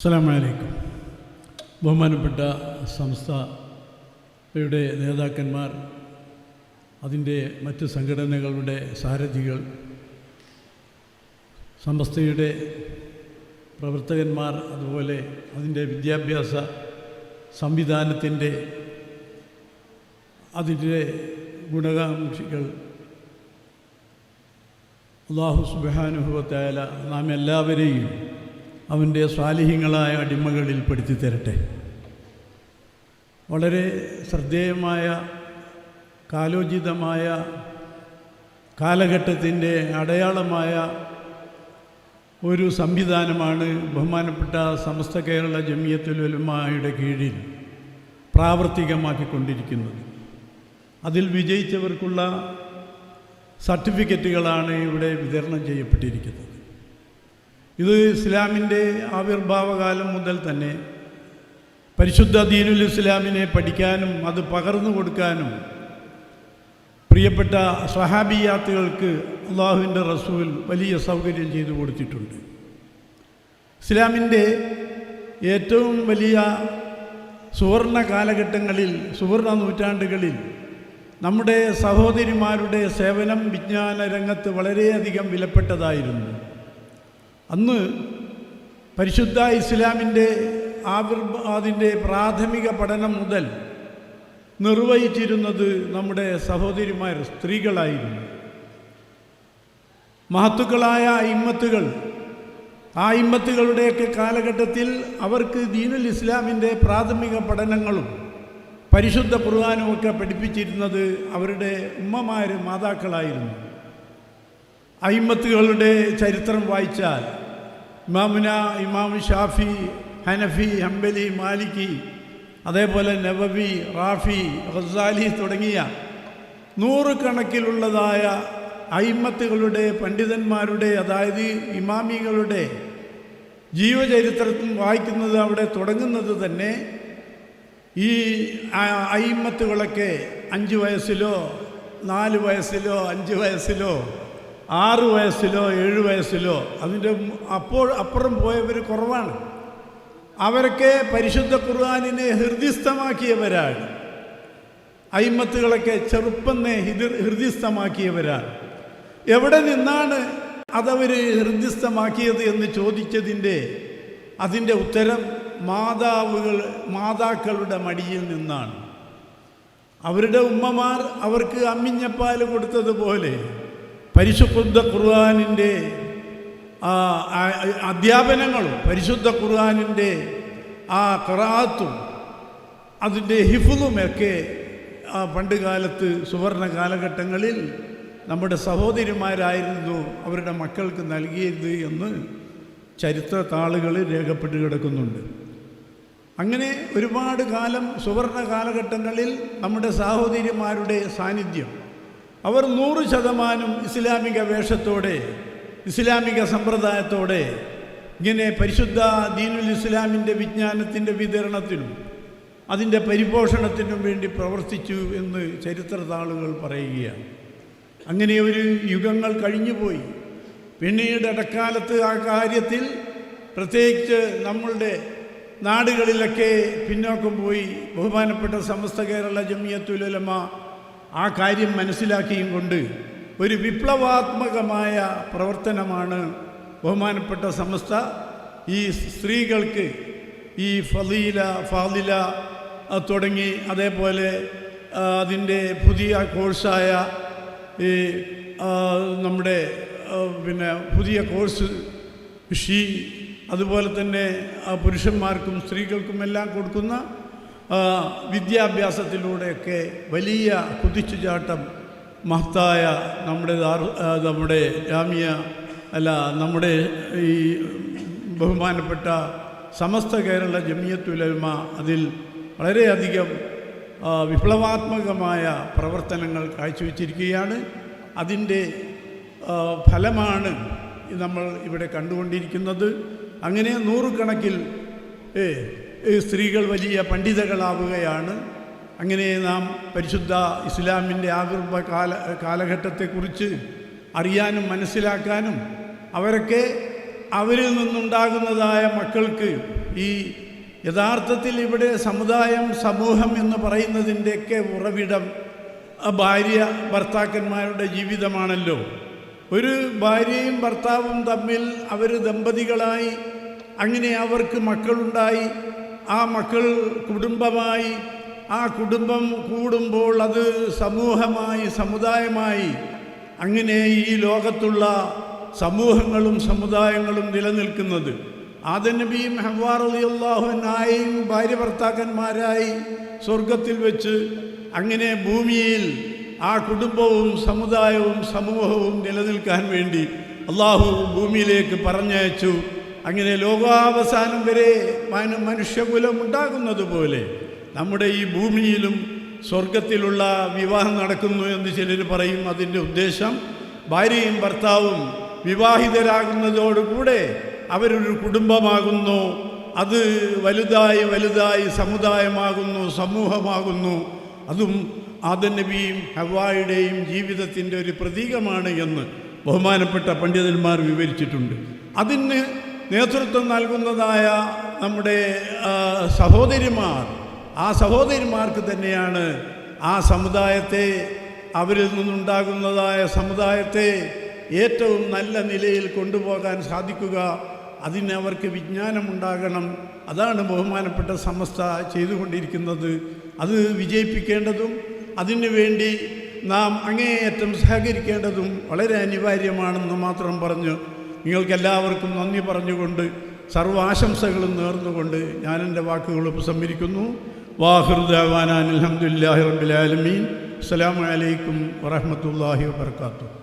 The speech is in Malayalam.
അസ്സലാമു അലൈക്കും. ബഹുമാനപ്പെട്ട സംസ്ഥയുടെ നേതാക്കന്മാർ, അതിൻ്റെ മറ്റ് സംഘടനകളുടെ സാരഥികൾ, സംസ്ഥയുടെ പ്രവർത്തകന്മാർ, അതുപോലെ അതിൻ്റെ വിദ്യാഭ്യാസ സംവിധാനത്തിൻ്റെ അതിൻ്റെ ഗുണകാംക്ഷികൾ, അല്ലാഹു സുബ്ഹാനഹു വ തആല നാം എല്ലാവരെയും അവൻ്റെ സ്വാലിഹീങ്ങളായ അടിമകളിൽ പെടുത്തി തരട്ടെ. വളരെ ശ്രദ്ധേയമായ കാലോചിതമായ കാലഘട്ടത്തിൻ്റെ അടയാളമായ ഒരു സംവിധാനമാണ് ബഹുമാനപ്പെട്ട സമസ്ത കേരള ജമിയത്തുൽ ഉലമായുടെ കീഴിൽ പ്രാവർത്തികമാക്കിക്കൊണ്ടിരിക്കുന്നത്. അതിൽ വിജയിച്ചവർക്കുള്ള സർട്ടിഫിക്കറ്റുകളാണ് ഇവിടെ വിതരണം ചെയ്യപ്പെട്ടിരിക്കുന്നത്. ഇത് ഇസ്ലാമിൻ്റെ ആവിർഭാവകാലം മുതൽ തന്നെ പരിശുദ്ധ ദീനുൽ ഇസ്ലാമിനെ പഠിക്കാനും അത് പകർന്നു കൊടുക്കാനും പ്രിയപ്പെട്ട സ്വഹാബിയാത്തുകൾക്ക് അള്ളാഹുവിൻ്റെ റസൂൽ വലിയ സൗകര്യം ചെയ്തു കൊടുത്തിട്ടുണ്ട്. ഇസ്ലാമിൻ്റെ ഏറ്റവും വലിയ സുവർണ കാലഘട്ടങ്ങളിൽ, സുവർണ നൂറ്റാണ്ടുകളിൽ നമ്മുടെ സഹോദരിമാരുടെ സേവനം വിജ്ഞാന രംഗത്ത് വളരെയധികം വിലപ്പെട്ടതായിരുന്നു. അന്ന് പരിശുദ്ധ ഇസ്ലാമിൻ്റെ അതിൻ്റെ പ്രാഥമിക പഠനം മുതൽ നിർവഹിച്ചിരുന്നത് നമ്മുടെ സഹോദരിമാർ, സ്ത്രീകളായിരുന്നു. മഹത്തുക്കളായ ഇമ്മത്തുകൾ, ആ ഇമ്മത്തുകളുടെയൊക്കെ കാലഘട്ടത്തിൽ അവർക്ക് ദീനുൽ ഇസ്ലാമിൻ്റെ പ്രാഥമിക പഠനങ്ങളും പരിശുദ്ധ ഖുർആനുമൊക്കെ പഠിപ്പിച്ചിരുന്നത് അവരുടെ ഉമ്മമാർ, മാതാക്കളായിരുന്നു. അയിമ്മത്തുകളുടെ ചരിത്രം വായിച്ചാൽ ഇമാം ഷാഫി, ഹനഫി, ഹംബലി, മാലിക്കി, അതേപോലെ നവവി, റാഫി, ഗസാലി തുടങ്ങിയ നൂറുകണക്കിലുള്ളതായ അയിമ്മത്തുകളുടെ, പണ്ഡിതന്മാരുടെ, അതായത് ഇമാമികളുടെ ജീവചരിത്രത്തിൽ വായിക്കുന്നത് അവിടെ തുടങ്ങുന്നത് തന്നെ ഈ അയിമ്മത്തുകളൊക്കെ 5 വയസ്സിലോ 4 വയസ്സിലോ 5 വയസ്സിലോ 6 വയസ്സിലോ 7 വയസ്സിലോ അതിൻ്റെ അപ്പുറം പോയവർ കുറവാണ്. അവരൊക്കെ പരിശുദ്ധ ഖുർആനിനെ ഹൃദിസ്ഥമാക്കിയവരാണ്. അയിമ്മത്തുകളൊക്കെ ചെറുപ്പന്നെ ഹൃദിസ്ഥമാക്കിയവരാണ്. എവിടെ നിന്നാണ് അതവർ ഹൃദിസ്ഥമാക്കിയത് എന്ന് ചോദിച്ചതിൻ്റെ അതിൻ്റെ ഉത്തരം മാതാക്കളുടെ മടിയിൽ നിന്നാണ്. അവരുടെ ഉമ്മമാർ അവർക്ക് അമ്മിഞ്ഞപ്പാൽ കൊടുത്തതുപോലെ പരിശുദ്ധ ഖുർആനിൻ്റെ അധ്യാപനങ്ങളും പരിശുദ്ധ ഖുർആനിൻ്റെ ഖിറാഅത്തും അതിൻ്റെ ഹിഫ്ളുമൊക്കെ പണ്ട് കാലത്ത് സുവർണ കാലഘട്ടങ്ങളിൽ നമ്മുടെ സഹോദരിമാരായിരുന്നു അവരുടെ മക്കൾക്ക് നൽകിയത് എന്ന് ചരിത്ര താളുകളിൽ രേഖപ്പെട്ട് കിടക്കുന്നുണ്ട്. അങ്ങനെ ഒരുപാട് കാലം സുവർണ കാലഘട്ടങ്ങളിൽ നമ്മുടെ സഹോദരിമാരുടെ സാന്നിധ്യം, അവർ 100% ഇസ്ലാമിക വേഷത്തോടെ, ഇസ്ലാമിക സമ്പ്രദായത്തോടെ ഇങ്ങനെ പരിശുദ്ധ ദീനുൽ ഇസ്ലാമിൻ്റെ വിജ്ഞാനത്തിൻ്റെ വിതരണത്തിനും അതിൻ്റെ പരിപോഷണത്തിനും വേണ്ടി പ്രവർത്തിച്ചു എന്ന് ചരിത്ര താളുകൾ പറയുകയാണ്. അങ്ങനെ ഒരു യുഗങ്ങൾ കഴിഞ്ഞുപോയി. പിന്നീട് ഇടക്കാലത്ത് ആ കാര്യത്തിൽ പ്രത്യേകിച്ച് നമ്മളുടെ നാടുകളിലൊക്കെ പിന്നോക്കം പോയി. ബഹുമാനപ്പെട്ട സമസ്ത കേരള ജമിയത്തുൽ ഉലമ ആ കാര്യം മനസ്സിലാക്കിയും കൊണ്ട് ഒരു വിപ്ലവാത്മകമായ പ്രവർത്തനമാണ് ബഹുമാനപ്പെട്ട സമസ്ത ഈ സ്ത്രീകൾക്ക് ഈ ഫാദില തുടങ്ങി, അതേപോലെ അതിൻ്റെ പുതിയ കോഴ്സായ ഈ നമ്മുടെ പുതിയ കോഴ്സ് അതുപോലെ തന്നെ പുരുഷന്മാർക്കും സ്ത്രീകൾക്കും എല്ലാം കൊടുക്കുന്ന വിദ്യാഭ്യാസത്തിലൂടെയൊക്കെ വലിയ കുതിച്ചുചാട്ടം മഹത്തായ നമ്മുടെ നമ്മുടെ ഈ ബഹുമാനപ്പെട്ട സമസ്ത കേരള ജമിയത്തുൽ ഉലമ അതിൽ വളരെയധികം വിപ്ലവാത്മകമായ പ്രവർത്തനങ്ങൾ കാഴ്ചവെച്ചിരിക്കുകയാണ്. അതിൻ്റെ ഫലമാണ് നമ്മൾ ഇവിടെ കണ്ടുകൊണ്ടിരിക്കുന്നത്. അങ്ങനെ 100 കണക്കിൽ സ്ത്രീകൾ വലിയ പണ്ഡിതകളാവുകയാണ്. അങ്ങനെ നാം പരിശുദ്ധ ഇസ്ലാമിൻ്റെ ആവിർഭ കാലഘട്ടത്തെക്കുറിച്ച് അറിയാനും മനസ്സിലാക്കാനും അവരൊക്കെ അവരിൽ നിന്നുണ്ടാകുന്നതായ മക്കൾക്ക് ഈ യഥാർത്ഥത്തിൽ ഇവിടെ സമുദായം, സമൂഹം എന്ന് പറയുന്നതിൻ്റെയൊക്കെ ഉറവിടം ഭാര്യ ഭർത്താക്കന്മാരുടെ ജീവിതമാണല്ലോ. ഒരു ഭാര്യയും ഭർത്താവും തമ്മിൽ അവർ ദമ്പതികളായി, അങ്ങനെ അവർക്ക് മക്കളുണ്ടായി, ആ മക്കൾ കുടുംബമായി, ആ കുടുംബം കൂടുമ്പോൾ അത് സമൂഹമായി, സമുദായമായി, അങ്ങനെ ഈ ലോകത്തുള്ള സമൂഹങ്ങളും സമുദായങ്ങളും നിലനിൽക്കുന്നത്. ആദം നബിയും ഹവ്വാ റളിയല്ലാഹു അൻഹയും ഭാര്യ ഭർത്താക്കന്മാരായി സ്വർഗത്തിൽ വെച്ച് അങ്ങനെ ഭൂമിയിൽ ആ കുടുംബവും സമുദായവും സമൂഹവും നിലനിൽക്കാൻ വേണ്ടി അള്ളാഹു ഭൂമിയിലേക്ക് പറഞ്ഞയച്ചു. അങ്ങനെ ലോകാവസാനം വരെ മനുഷ്യകുലം ഉണ്ടാകുന്നത് പോലെ നമ്മുടെ ഈ ഭൂമിയിലും സ്വർഗത്തിലുള്ള വിവാഹം നടക്കുന്നു എന്ന് ചിലർ പറയും. അതിൻ്റെ ഉദ്ദേശം ഭാര്യയും ഭർത്താവും വിവാഹിതരാകുന്നതോടുകൂടെ അവരൊരു കുടുംബമാകുന്നു, അത് വലുതായി വലുതായി സമുദായമാകുന്നു, സമൂഹമാകുന്നു. അതും ആദം നബിയും ഹവ്വായുടെയും ജീവിതത്തിൻ്റെ ഒരു പ്രതീകമാണ് എന്ന് ബഹുമാനപ്പെട്ട പണ്ഡിതന്മാർ വിവരിച്ചിട്ടുണ്ട്. അതിന് നേതൃത്വം നൽകുന്നതായ നമ്മുടെ സഹോദരിമാർ, ആ സഹോദരിമാർക്ക് തന്നെയാണ് ആ സമുദായത്തെ, അവരിൽ നിന്നുണ്ടാകുന്നതായ സമുദായത്തെ ഏറ്റവും നല്ല നിലയിൽ കൊണ്ടുപോകാൻ സാധിക്കുക. അതിന് അവർക്ക് വിജ്ഞാനമുണ്ടാകണം. അതാണ് ബഹുമാനപ്പെട്ട സമസ്ത ചെയ്തുകൊണ്ടിരിക്കുന്നത്. അത് വിജയിപ്പിക്കേണ്ടതും അതിനു വേണ്ടി നാം അങ്ങേയറ്റം സഹകരിക്കേണ്ടതും വളരെ അനിവാര്യമാണെന്ന് മാത്രം പറഞ്ഞു നിങ്ങൾക്കെല്ലാവർക്കും നന്ദി പറഞ്ഞുകൊണ്ട് സർവ്വാശംസകളും നേർന്നുകൊണ്ട് ഞാൻ എൻ്റെ വാക്കുകൾ ഉപസംഹരിക്കുന്നു. വാഹിറു ദഅ്വാനാ അൽഹംദുലില്ലാഹി റബ്ബിൽ ആലമീൻ. അസ്സലാമു അലൈക്കും വറഹ്മത്തുള്ളാഹി വബറകാതുഹു.